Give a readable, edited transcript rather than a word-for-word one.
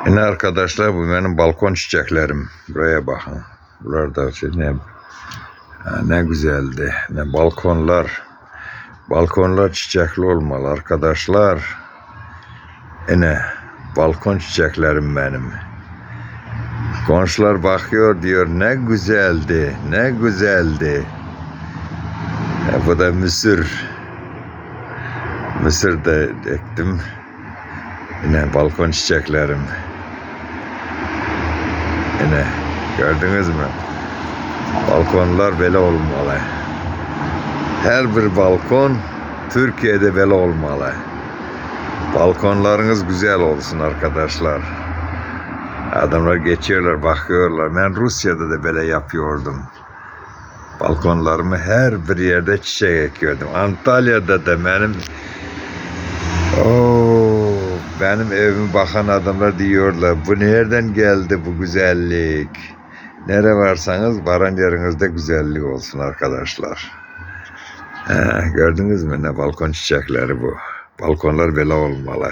Yine arkadaşlar bu benim balkon çiçeklerim. Buraya bakın. Buralarda ne güzeldi. Ne balkonlar. Balkonlar çiçekli olmalı arkadaşlar. Yine balkon çiçeklerim benim. Komşular bakıyor diyor ne güzeldi. Ne güzeldi. Bu da mısır. Mısır da ektim. Yine balkon çiçeklerim. Yine gördünüz mü? Balkonlar böyle olmalı. Her bir balkon Türkiye'de böyle olmalı. Balkonlarınız güzel olsun arkadaşlar. Adamlar geçiyorlar, bakıyorlar. Ben Rusya'da da böyle yapıyordum. Balkonlarımı her bir yerde çiçek ekiyordum. Antalya'da da benim evime bakan adamlar diyorlar, bu nereden geldi bu güzellik? Nere varsanız varan yerinizde güzellik olsun arkadaşlar. Gördünüz mü ne balkon çiçekleri bu? Balkonlar böyle olmalı.